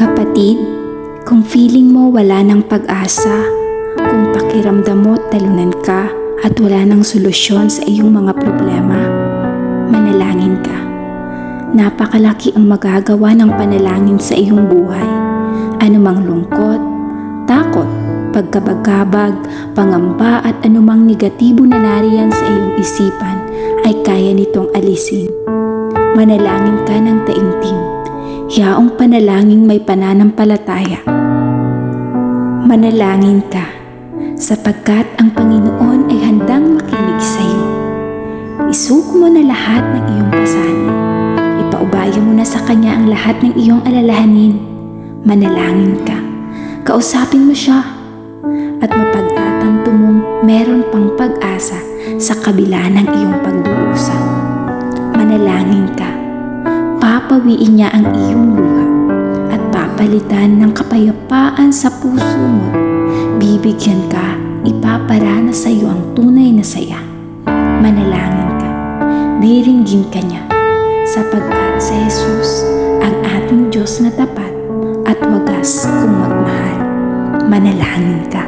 Kapatid, kung feeling mo wala ng pag-asa, kung pakiramdam mo talunan ka at wala ng solusyon sa iyong mga problema, manalangin ka. Napakalaki ang magagawa ng panalangin sa iyong buhay. Anumang lungkot, takot, pagkabagabag, pangamba at anumang negatibo na nariyan sa iyong isipan ay kaya nitong alisin. Manalangin ka ng taimtim. Yaong panalangin may pananampalataya. Manalangin ka, sapagkat ang Panginoon ay handang makinig sa iyo. Isuko mo na lahat ng iyong pasanin. Ipaubaya mo na sa Kanya ang lahat ng iyong alalahanin. Manalangin ka, kausapin mo siya, at mapagtatanto mong meron pang pag-asa sa kabila ng iyong pagdurusa. Manalangin ka, papawiin niya ang iyong luha at papalitan ng kapayapaan sa puso mo. Bibigyan ka, ipaparana sa iyo ang tunay na saya. Manalangin ka, diringgin ka niya, sapagkat si Jesus ang ating Diyos na tapat at wagas kung magmahal. Manalangin ka.